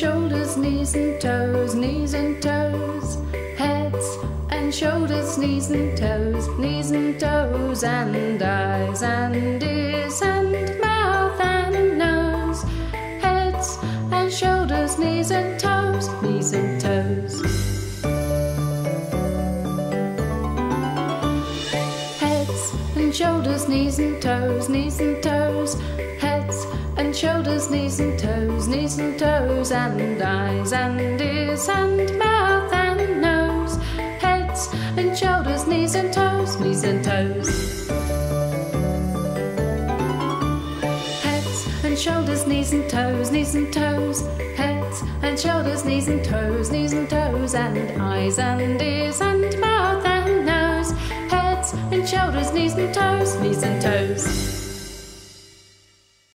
shoulders, knees and toes, knees and toes. Heads and shoulders, knees and toes, knees and toes. And eyes and ears and mouth and nose. Heads and shoulders, knees and toes, knees and toes. Heads and shoulders, knees and toes, knees and toes. Heads and shoulders, knees and toes, knees and toes. And eyes and ears and mouth and nose. Heads and shoulders, knees and toes, knees and toes. Heads and shoulders, knees and toes, knees and toes. Heads and shoulders, knees and toes, knees and toes. And eyes and ears and mouth and nose. Heads and shoulders, knees and toes, knees and toes.